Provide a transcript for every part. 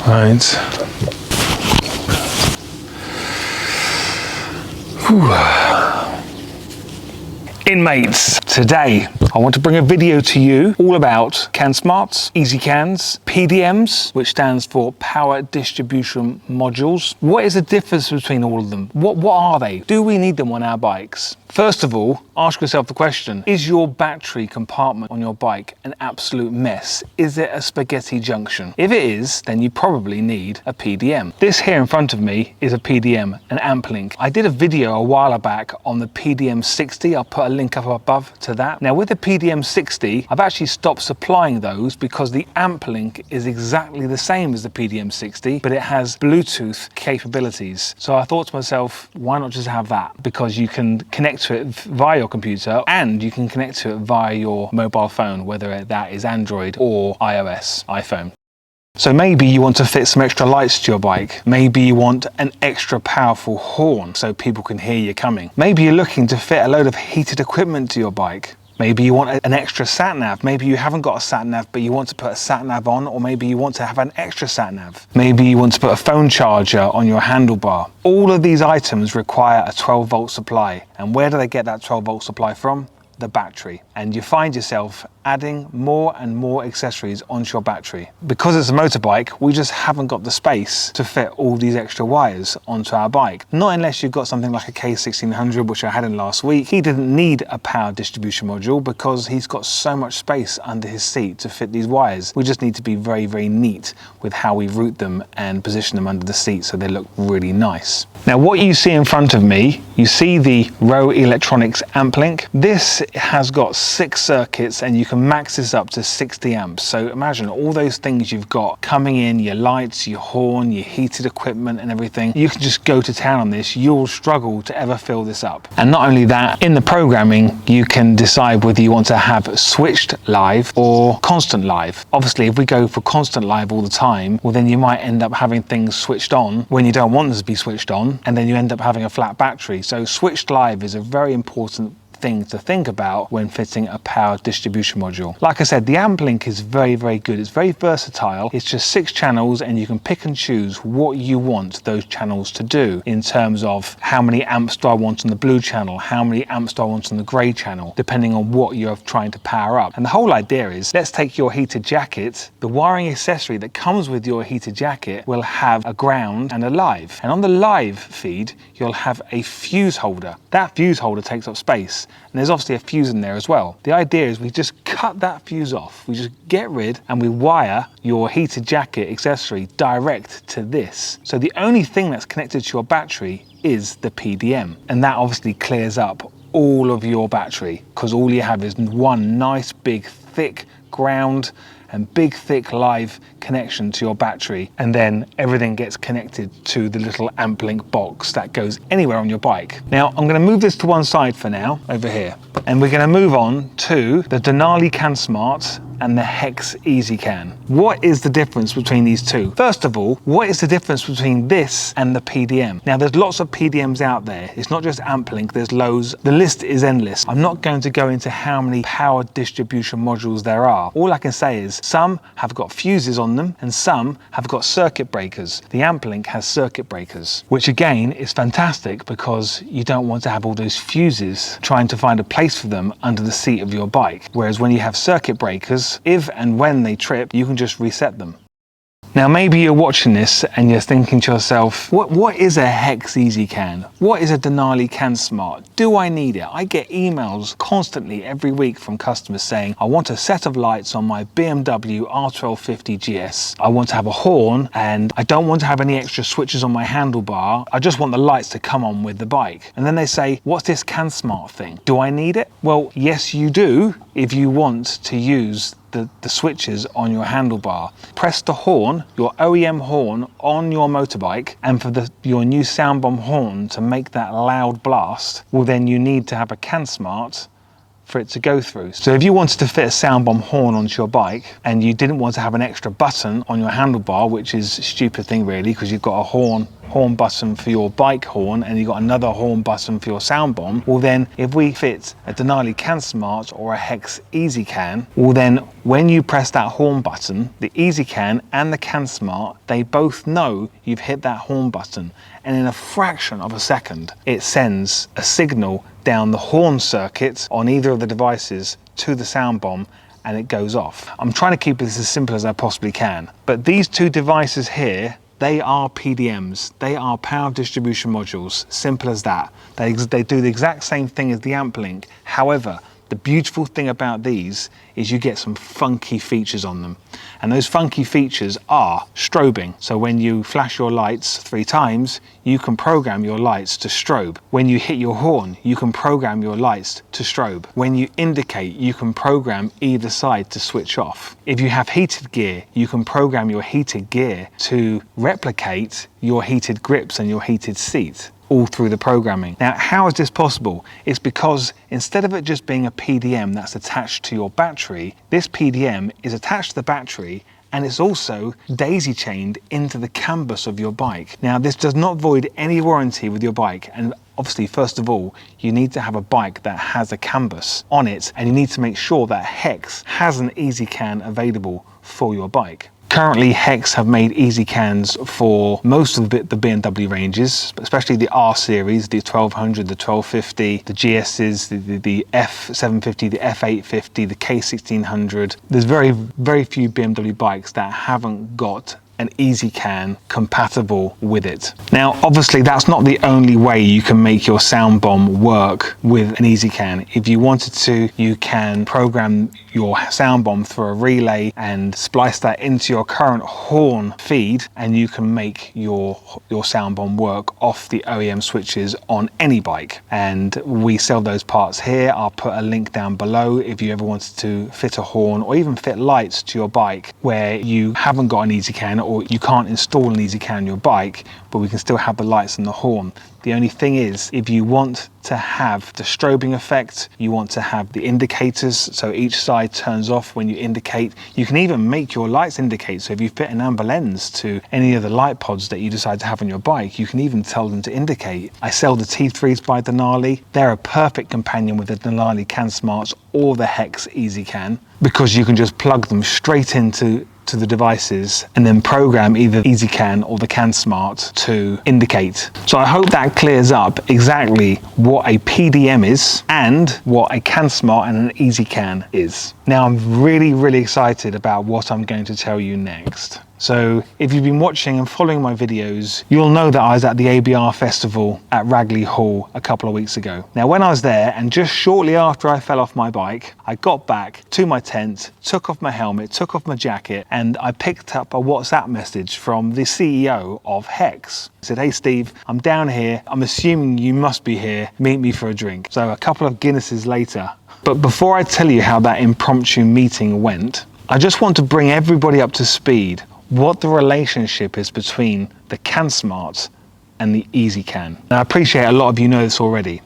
Right. Inmates, today I want to bring a video to you all about Cansmarts, ezCANs, PDMs, which stands for Power Distribution Modules. What is the difference between all of them? What are they? Do we need them on our bikes? First of all, ask yourself the question, is your battery compartment on your bike an absolute mess? Is it a spaghetti junction? If it is, then you probably need a PDM. This here in front of me is a PDM, an Amplink. I did a video a while back on the PDM 60. I'll put a link up above to that. Now with the PDM 60, I've actually stopped supplying those because the Amplink is exactly the same as the PDM 60, but it has Bluetooth capabilities. So I thought to myself, why not just have that? Because you can connect to it via your computer and you can connect to it via your mobile phone, whether that is Android or iOS, iPhone. So maybe you want to fit some extra lights to your bike. Maybe you want an extra powerful horn so people can hear you coming. Maybe you're looking to fit a load of heated equipment to your bike. Maybe you want an extra sat-nav. Maybe you haven't got a sat-nav, but you want to put a sat-nav on, or maybe you want to have an extra sat-nav. Maybe you want to put a phone charger on your handlebar. All of these items require a 12-volt supply. And where do they get that 12-volt supply from? The battery. And you find yourself adding more and more accessories onto your battery. Because it's a motorbike, we just haven't got the space to fit all these extra wires onto our bike. Not unless you've got something like a K1600, which I had in last week. He didn't need a power distribution module because he's got so much space under his seat to fit these wires. We just need to be very, very neat with how we route them and position them under the seat so they look really nice. Now what you see in front of me, you see the Row Electronics Amplink. This has got 6 circuits and you can max this up to 60 amps. So imagine all those things you've got coming in, your lights, your horn, your heated equipment and everything. You can just go to town on this. You'll struggle to ever fill this up. And not only that, in the programming, you can decide whether you want to have switched live or constant live. Obviously, if we go for constant live all the time, well then you might end up having things switched on when you don't want them to be switched on, and then you end up having a flat battery. So switched live is a very important thing to think about when fitting a power distribution module. Like I said, the Amplink is very, very good. It's very versatile. It's just 6 channels and you can pick and choose what you want those channels to do in terms of how many amps do I want on the blue channel, how many amps do I want on the grey channel, depending on what you're trying to power up. And the whole idea is, let's take your heated jacket. The wiring accessory that comes with your heated jacket will have a ground and a live. And on the live feed, you'll have a fuse holder. That fuse holder takes up space. And there's obviously a fuse in there as well. The idea is we just cut that fuse off. We just get rid and we wire your heated jacket accessory direct to this. So the only thing that's connected to your battery is the PDM. And that obviously clears up all of your battery because all you have is one nice big thick ground and big thick live connection to your battery, and then everything gets connected to the little Amplink box that goes anywhere on your bike. Now I'm going to move this to one side for now, over here, and we're going to move on to the Denali Cansmart and the Hex ezCAN. What is the difference between these two? First of all, what is the difference between this and the PDM? Now there's lots of PDMs out there. It's not just Amplink, there's loads. The list is endless. I'm not going to go into how many power distribution modules there are. All I can say is some have got fuses on them and some have got circuit breakers. The Amplink has circuit breakers, which again is fantastic because you don't want to have all those fuses trying to find a place for them under the seat of your bike. Whereas when you have circuit breakers, if and when they trip, you can just reset them. Now maybe you're watching this and you're thinking to yourself, what is a Hex ezCAN? What is a Denali Cansmart? Do I need it? I get emails constantly every week from customers saying, I want a set of lights on my BMW R1250GS. I want to have a horn and I don't want to have any extra switches on my handlebar. I just want the lights to come on with the bike. And then they say, what's this Cansmart thing? Do I need it? Well, yes, you do if you want to use the switches on your handlebar. Press the horn, your OEM horn, on your motorbike, and for your new sound bomb horn to make that loud blast, well then you need to have a Cansmart for it to go through. So if you wanted to fit a sound bomb horn onto your bike and you didn't want to have an extra button on your handlebar, which is a stupid thing really because you've got a horn horn button for your bike horn and you've got another horn button for your sound bomb, well then if we fit a Denali Cansmart or a Hex ezCAN, well then when you press that horn button, the ezCAN and the Cansmart, they both know you've hit that horn button, and in a fraction of a second it sends a signal down the horn circuit on either of the devices to the sound bomb, and it goes off. I'm trying to keep this as simple as I possibly can, but these two devices here, they are PDMs. They are power distribution modules, simple as that. They do the exact same thing as the Amplink. However, the beautiful thing about these is you get some funky features on them. And those funky features are strobing. So when you flash your lights 3 times, you can program your lights to strobe. When you hit your horn, you can program your lights to strobe. When you indicate, you can program either side to switch off. If you have heated gear, you can program your heated gear to replicate your heated grips and your heated seat, all through the programming. Now, how is this possible? It's because instead of it just being a PDM that's attached to your battery, this PDM is attached to the battery and it's also daisy chained into the CAN bus of your bike. Now, this does not void any warranty with your bike, and obviously, first of all, you need to have a bike that has a CAN bus on it, and you need to make sure that Hex has an ezCAN available for your bike. Currently, Hex have made ezCANs for most of the BMW ranges, especially the R series, the 1200, the 1250, the GSs, the F750, the F850, the K1600. There's very few BMW bikes that haven't got an ezCAN compatible with it. Now, obviously, that's not the only way you can make your sound bomb work with an ezCAN. If you wanted to, you can program your sound bomb through a relay and splice that into your current horn feed, and you can make your sound bomb work off the OEM switches on any bike. And we sell those parts here. I'll put a link down below if you ever wanted to fit a horn or even fit lights to your bike where you haven't got an ezCAN, or you can't install an ezCAN on your bike, but we can still have the lights and the horn. The only thing is, if you want to have the strobing effect, you want to have the indicators, so each side turns off when you indicate. You can even make your lights indicate, so if you fit an amber lens to any of the light pods that you decide to have on your bike, you can even tell them to indicate. I sell the T3s by Denali. They're a perfect companion with the Denali Cansmarts or the Hex ezCAN, because you can just plug them straight into the devices and then program either ezCAN or the Cansmart to indicate. So I hope that clears up exactly what a PDM is and what a Cansmart and an ezCAN is. Now I'm really excited about what I'm going to tell you next. So if you've been watching and following my videos, you'll know that I was at the ABR festival at Rallye Hall a couple of weeks ago. Now when I was there, and just shortly after I fell off my bike, I got back to my tent, took off my helmet, took off my jacket, and I picked up a WhatsApp message from the CEO of Hex. He said, "Hey Steve, I'm down here. I'm assuming you must be here. Meet me for a drink." So a couple of Guinnesses later. But before I tell you how that impromptu meeting went, I just want to bring everybody up to speed what the relationship is between the Cansmart and the ezCAN. Now I appreciate a lot of you know this already.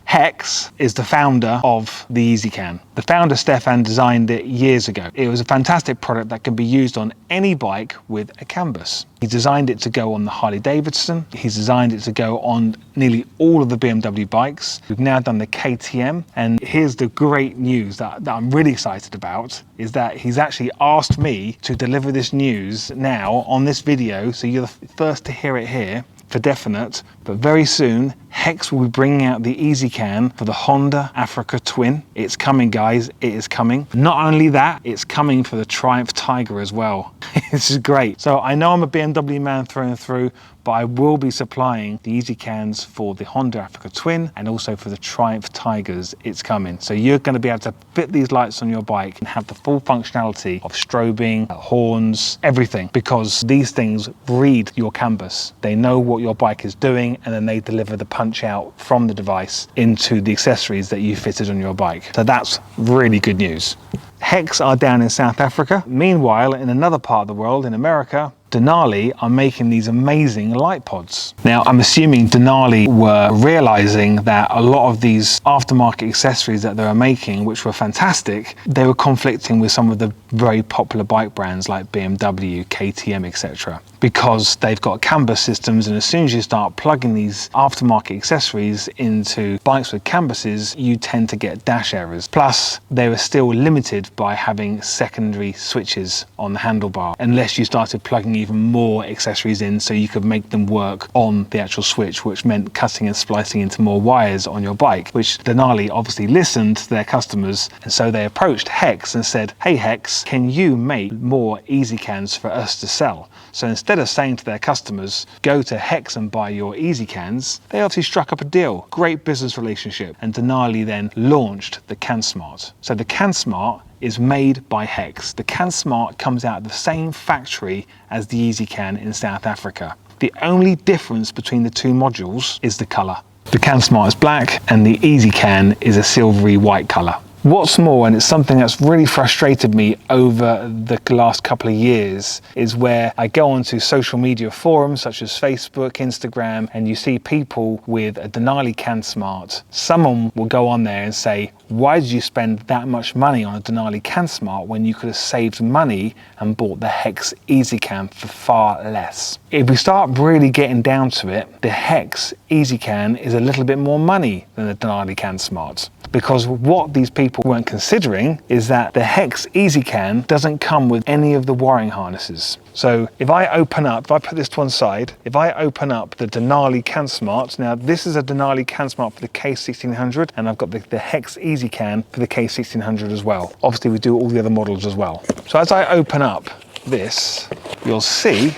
Hex is the founder of the ezCAN. The founder, Stefan, designed it years ago. It was a fantastic product that can be used on any bike with a CAN bus. He designed it to go on the Harley Davidson. He's designed it to go on nearly all of the BMW bikes. We've now done the KTM. And here's the great news that I'm really excited about, is that he's actually asked me to deliver this news now on this video. So you're the first to hear it here for definite, but very soon Hex will be bringing out the ezCAN for the Honda Africa Twin. It's coming, guys, it is coming. Not only that, it's coming for the Triumph Tiger as well. This is great. So I know I'm a BMW man through and through, but I will be supplying the ezCANs for the Honda Africa Twin and also for the Triumph Tigers. It's coming. So you're going to be able to fit these lights on your bike and have the full functionality of strobing, horns, everything, because these things read your CAN bus. They know what your bike is doing, and then they deliver the punch out from the device into the accessories that you fitted on your bike. So that's really good news. Hex are down in South Africa. Meanwhile, in another part of the world, in America, Denali are making these amazing light pods. Now, I'm assuming Denali were realizing that a lot of these aftermarket accessories that they were making, which were fantastic, they were conflicting with some of the very popular bike brands like BMW, KTM, etc. Because they've got camber systems, and as soon as you start plugging these aftermarket accessories into bikes with cambuses, you tend to get dash errors. Plus, they were still limited by having secondary switches on the handlebar, unless you started plugging even more accessories in so you could make them work on the actual switch, which meant cutting and splicing into more wires on your bike, which Denali obviously listened to their customers, and so they approached Hex and said, hey Hex, can you make more ezCANs for us to sell? So instead of saying to their customers, go to Hex and buy your ezCANs, they obviously struck up a deal. Great business relationship. And Denali then launched the Cansmart. So the Cansmart is made by Hex. The Cansmart comes out of the same factory as the ezCAN in South Africa. The only difference between the two modules is the color. The Cansmart is black and the ezCAN is a silvery white color. What's more, and it's something that's really frustrated me over the last couple of years, is where I go onto social media forums such as Facebook, Instagram, and you see people with a Denali Cansmart. Someone will go on there and say, why did you spend that much money on a Denali Cansmart when you could have saved money and bought the Hex ezCAN for far less? If we start really getting down to it, the Hex ezCAN is a little bit more money than the Denali Cansmart. Because what these people weren't considering is that the Hex ezCAN doesn't come with any of the wiring harnesses. So if I put this to one side, if I open up the Denali Cansmart, now this is a Denali Cansmart for the K1600, and I've got the Hex ezCAN for the K1600 as well. Obviously we do all the other models as well. So as I open up this, you'll see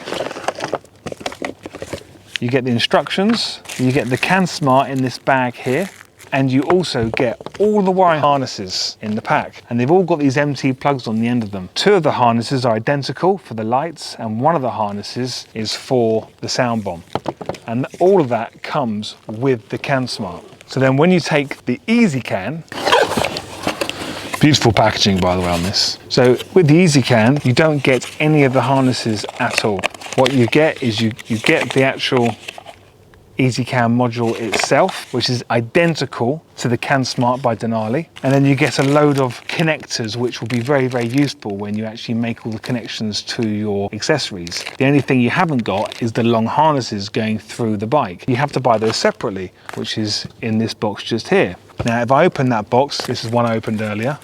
you get the instructions, you get the Cansmart in this bag here, and you also get all the wiring harnesses in the pack, and they've all got these MT plugs on the end of them. Two of the harnesses are identical for the lights, and one of the harnesses is for the sound bomb, and all of that comes with the Cansmart. So then when you take the ezCAN, beautiful packaging by the way on this, so with the ezCAN you don't get any of the harnesses at all. What you get is you get the actual ezCAN module itself, which is identical to the Cansmart by Denali, and then you get a load of connectors which will be very, very useful when you actually make all the connections to your accessories. The only thing you haven't got is the long harnesses going through the bike. You have to buy those separately, which is in this box just here. Now if I open that box, this is one I opened earlier,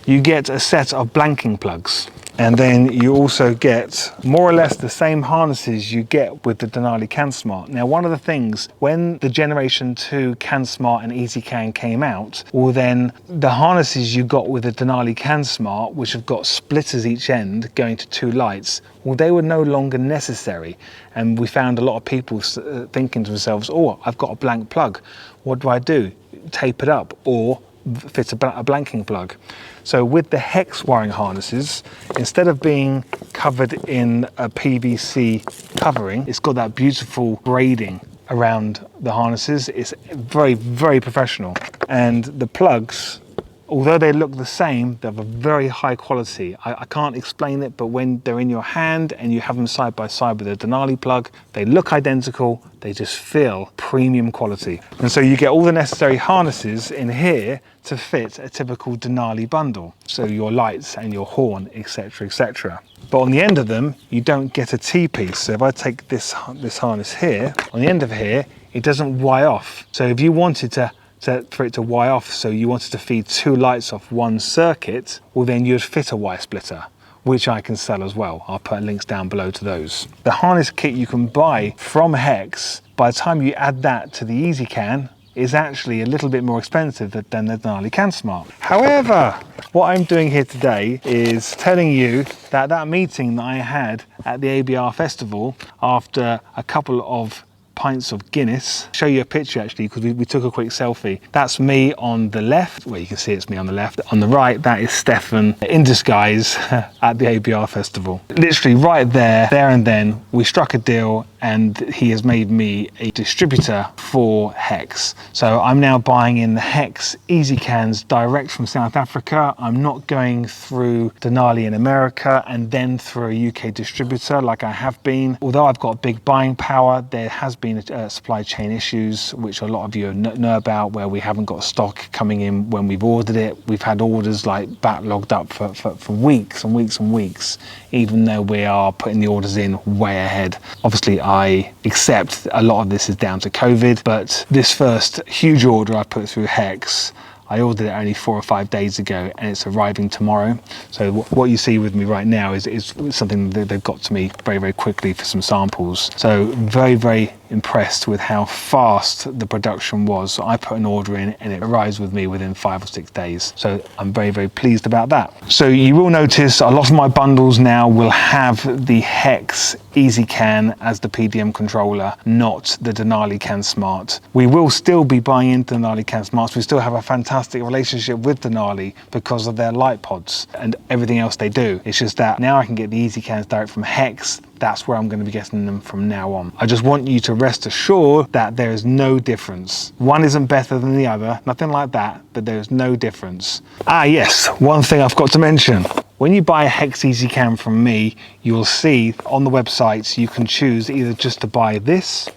you get a set of blanking plugs. And then you also get more or less the same harnesses you get with the Denali Cansmart. Now, one of the things, when the Generation 2 Cansmart and ezCAN came out, well then the harnesses you got with the Denali Cansmart, which have got splitters each end going to two lights, well they were no longer necessary. And we found a lot of people thinking to themselves, oh, I've got a blank plug. What do? Tape it up or fit a blanking plug. So with the Hex wiring harnesses, instead of being covered in a PVC covering, it's got that beautiful braiding around the harnesses. It's very, very professional. And the plugs, although they look the same, they have a very high quality. I can't explain it, but when they're in your hand and you have them side by side with a Denali plug, they look identical, they just feel premium quality. And so you get all the necessary harnesses in here to fit a typical Denali bundle. So your lights and your horn, etc., etc. But on the end of them, you don't get a T-piece. So if I take this harness here, on the end of here, it doesn't wire off. So if you wanted for it to wire off, so you wanted to feed two lights off one circuit, well then you'd fit a wire splitter, which I can sell as well. I'll put links down below to those. The harness kit you can buy from Hex, by the time you add that to the ezCAN, is actually a little bit more expensive than the Denali Cansmart. However, what I'm doing here today is telling you that that meeting that I had at the ABR festival, after a couple of pints of Guinness, show you a picture actually, because we took a quick selfie. That's me on the left, well you can see it's me on the left. On the right, that is Stefan in disguise at the ABR festival. Literally right there and then, we struck a deal and he has made me a distributor for Hex. So I'm now buying in the Hex ezCANs direct from South Africa. I'm not going through Denali in America and then through a UK distributor like I have been. Although I've got big buying power, there has been supply chain issues, which a lot of you know about, where we haven't got stock coming in when we've ordered it. We've had orders like backlogged up for weeks and weeks and weeks, even though we are putting the orders in way ahead. Obviously, I accept a lot of this is down to COVID, but this first huge order I put through Hex, I ordered it only 4 or 5 days ago and it's arriving tomorrow. So what you see with me right now is something that they've got to me very, very quickly for some samples. So very, very impressed with how fast the production was. So I put an order in and it arrives with me within 5 or 6 days. So I'm very, very pleased about that. So you will notice a lot of my bundles now will have the Hex ezCAN as the PDM controller, not the Denali Cansmart. We will still be buying into Denali Cansmarts. We still have a fantastic relationship with Denali because of their light pods and everything else they do. It's just that now I can get the ezCANs direct from Hex. That's where I'm going to be getting them from now on. I just want you to rest assured that there is no difference. One isn't better than the other, nothing like that, but there is no difference. Ah yes, one thing I've got to mention. When you buy a Hex ezCAN from me, you will see on the websites you can choose either just to buy this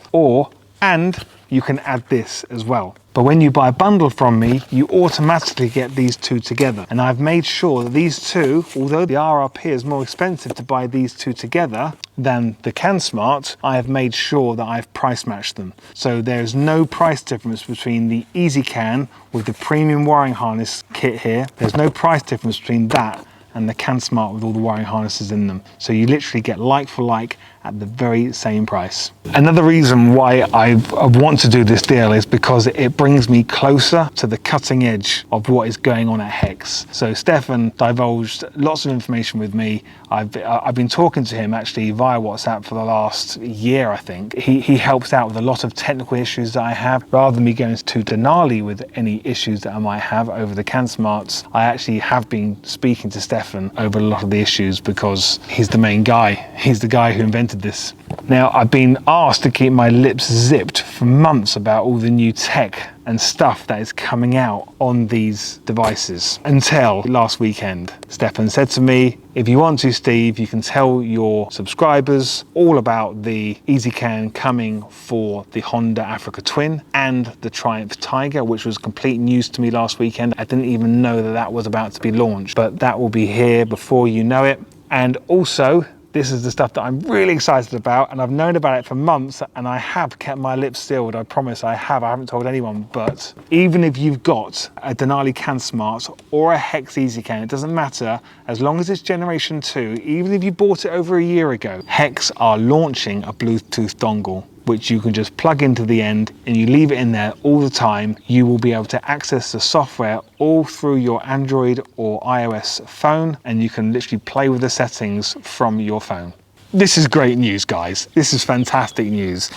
and you can add this as well. But when you buy a bundle from me, you automatically get these two together. And I've made sure that these two, although the RRP is more expensive to buy these two together than the Cansmart, I have made sure that I've price matched them. So there's no price difference between the ezCAN with the premium wiring harness kit here. There's no price difference between that and the Cansmart with all the wiring harnesses in them. So you literally get like for like at the very same price. Another reason why I want to do this deal is because it brings me closer to the cutting edge of what is going on at Hex. So Stefan divulged lots of information with me. I've been talking to him actually via WhatsApp for the last year, I think. He helps out with a lot of technical issues that I have. Rather than me going to Denali with any issues that I might have over the Cansmarts, I actually have been speaking to Stefan over a lot of the issues because he's the main guy. He's the guy who invented this. Now, I've been asked to keep my lips zipped for months about all the new tech and stuff that is coming out on these devices until last weekend. Stefan said to me, if you want to, Steve, you can tell your subscribers all about the ezCAN coming for the Honda Africa Twin and the Triumph Tiger, which was complete news to me last weekend. I didn't even know that that was about to be launched, but that will be here before you know it. And also, this is the stuff that I'm really excited about, and I've known about it for months, and I have kept my lips sealed. I promise I haven't told anyone. But even if you've got a Denali Cansmart or a Hex ezCAN, it doesn't matter, as long as it's generation 2, even if you bought it over a year ago, Hex are launching a Bluetooth dongle, which you can just plug into the end and you leave it in there all the time. You will be able to access the software all through your Android or iOS phone, and you can literally play with the settings from your phone. This is great news, guys. This is fantastic news.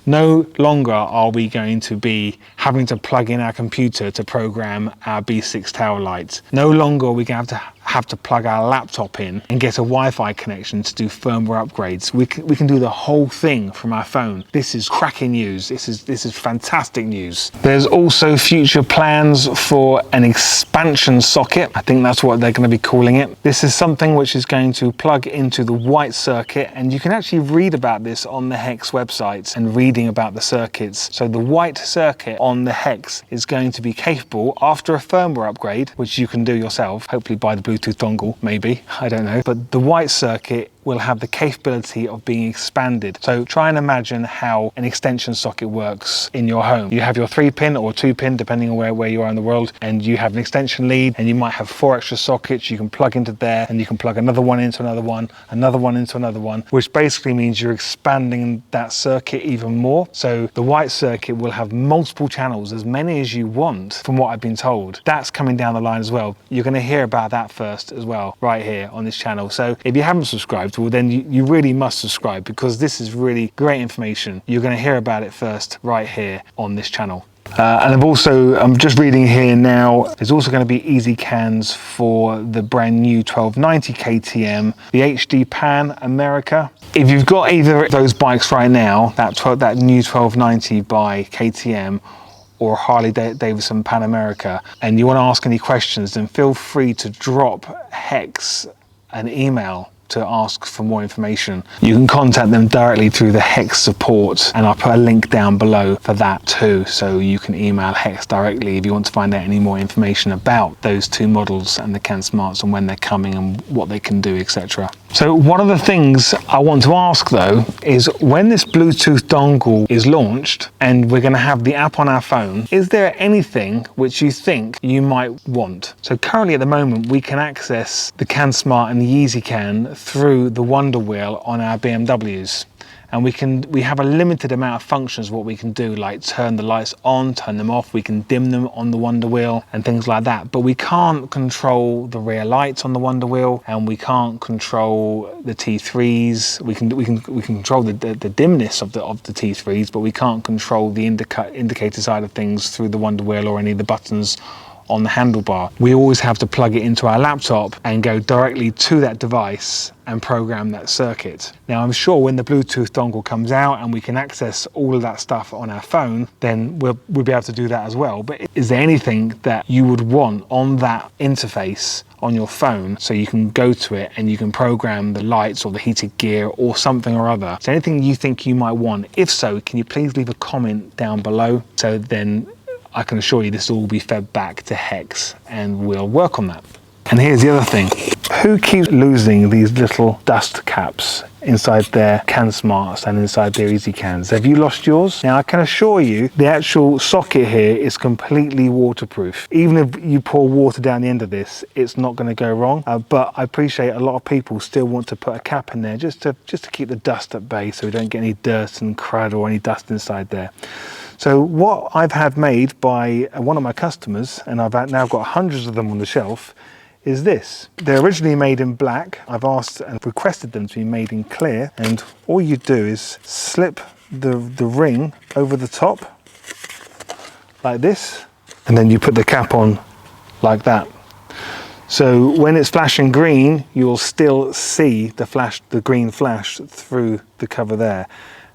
No longer are we going to be having to plug in our computer to program our B6 tail lights. No longer are we going to have to plug our laptop in and get a Wi-Fi connection to do firmware upgrades. We can do the whole thing from our phone. This is cracking news. This is fantastic news. There's also future plans for an expansion socket. I think that's what they're going to be calling it. This is something which is going to plug into the white circuit, and you can actually read about this on the Hex website and reading about the circuits. So the white circuit on the Hex is going to be capable, after a firmware upgrade, which you can do yourself, hopefully by the Bluetooth dongle, maybe, I don't know, but the white circuit will have the capability of being expanded. So try and imagine how an extension socket works in your home. You have your 3-pin or 2-pin, depending on where you are in the world, and you have an extension lead, and you might have 4 extra sockets you can plug into there, and you can plug another one into another one into another one, which basically means you're expanding that circuit even more. So the white circuit will have multiple channels, as many as you want, from what I've been told. That's coming down the line as well. You're going to hear about that first as well, right here on this channel. So if you haven't subscribed, well then you really must subscribe, because this is really great information. You're going to hear about it first right here on this channel. And I'm just reading here now, there's also going to be ezCANs for the brand new 1290 KTM, the HD Pan America, If you've got either of those bikes right now, that new 1290 by KTM or Harley Davidson Pan America, and you want to ask any questions, then feel free to drop Hex an email to ask for more information. You can contact them directly through the Hex support, and I'll put a link down below for that too, so you can email Hex directly if you want to find out any more information about those two models and the Cansmarts and when they're coming and what they can do, etc. So one of the things I want to ask though is, when this Bluetooth dongle is launched and we're going to have the app on our phone, is there anything which you think you might want? So currently at the moment we can access the Cansmart and the ezCAN through the Wonder Wheel on our BMWs, and we have a limited amount of functions what we can do, like turn the lights on, turn them off, we can dim them on the Wonder Wheel and things like that, but we can't control the rear lights on the Wonder Wheel, and we can't control the T3s. We can control the dimness of the T3s, but we can't control the indicator side of things through the Wonder Wheel or any of the buttons on the handlebar. We always have to plug it into our laptop and go directly to that device and program that circuit. Now I'm sure when the Bluetooth dongle comes out and we can access all of that stuff on our phone, then we'll be able to do that as well. But is there anything that you would want on that interface on your phone so you can go to it and you can program the lights or the heated gear or something or other? Is there anything you think you might want? If so, can you please leave a comment down below, so then I can assure you this will all be fed back to Hex and we'll work on that. And here's the other thing. Who keeps losing these little dust caps inside their Cansmarts and inside their ezCANs? Have you lost yours? Now I can assure you the actual socket here is completely waterproof. Even if you pour water down the end of this, it's not going to go wrong. But I appreciate a lot of people still want to put a cap in there just to keep the dust at bay, so we don't get any dirt and crud or any dust inside there. So what I've had made by one of my customers, and I've now got hundreds of them on the shelf, is this. They're originally made in black. I've asked and requested them to be made in clear, and all you do is slip the ring over the top like this, and then you put the cap on like that. So when it's flashing green, you'll still see the green flash through the cover there.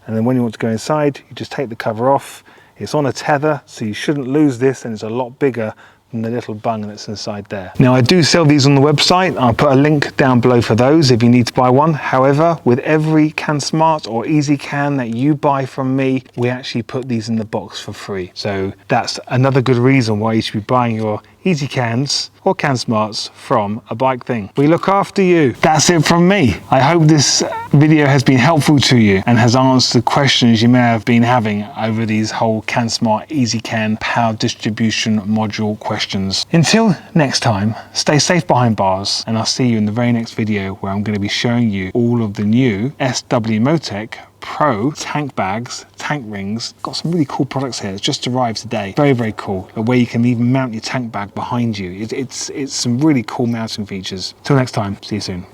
And then when you want to go inside, you just take the cover off. It's on a tether, so you shouldn't lose this, and it's a lot bigger than the little bung that's inside there. Now I do sell these on the website. I'll put a link down below for those if you need to buy one. However, with every Cansmart or ezCAN that you buy from me, we actually put these in the box for free. So that's another good reason why you should be buying your ezCANs or Cansmarts from A Bike Thing. We look after you. That's it from me. I hope this video has been helpful to you and has answered the questions you may have been having over these whole Cansmart ezCAN power distribution module questions. Until next time, stay safe behind bars, and I'll see you in the very next video, where I'm going to be showing you all of the new SW Motec Pro tank bags, tank rings. Got some really cool products here. It's just arrived today. Very, very cool. A way you can even mount your tank bag behind you. It's some really cool mounting features. Till next time, see you soon.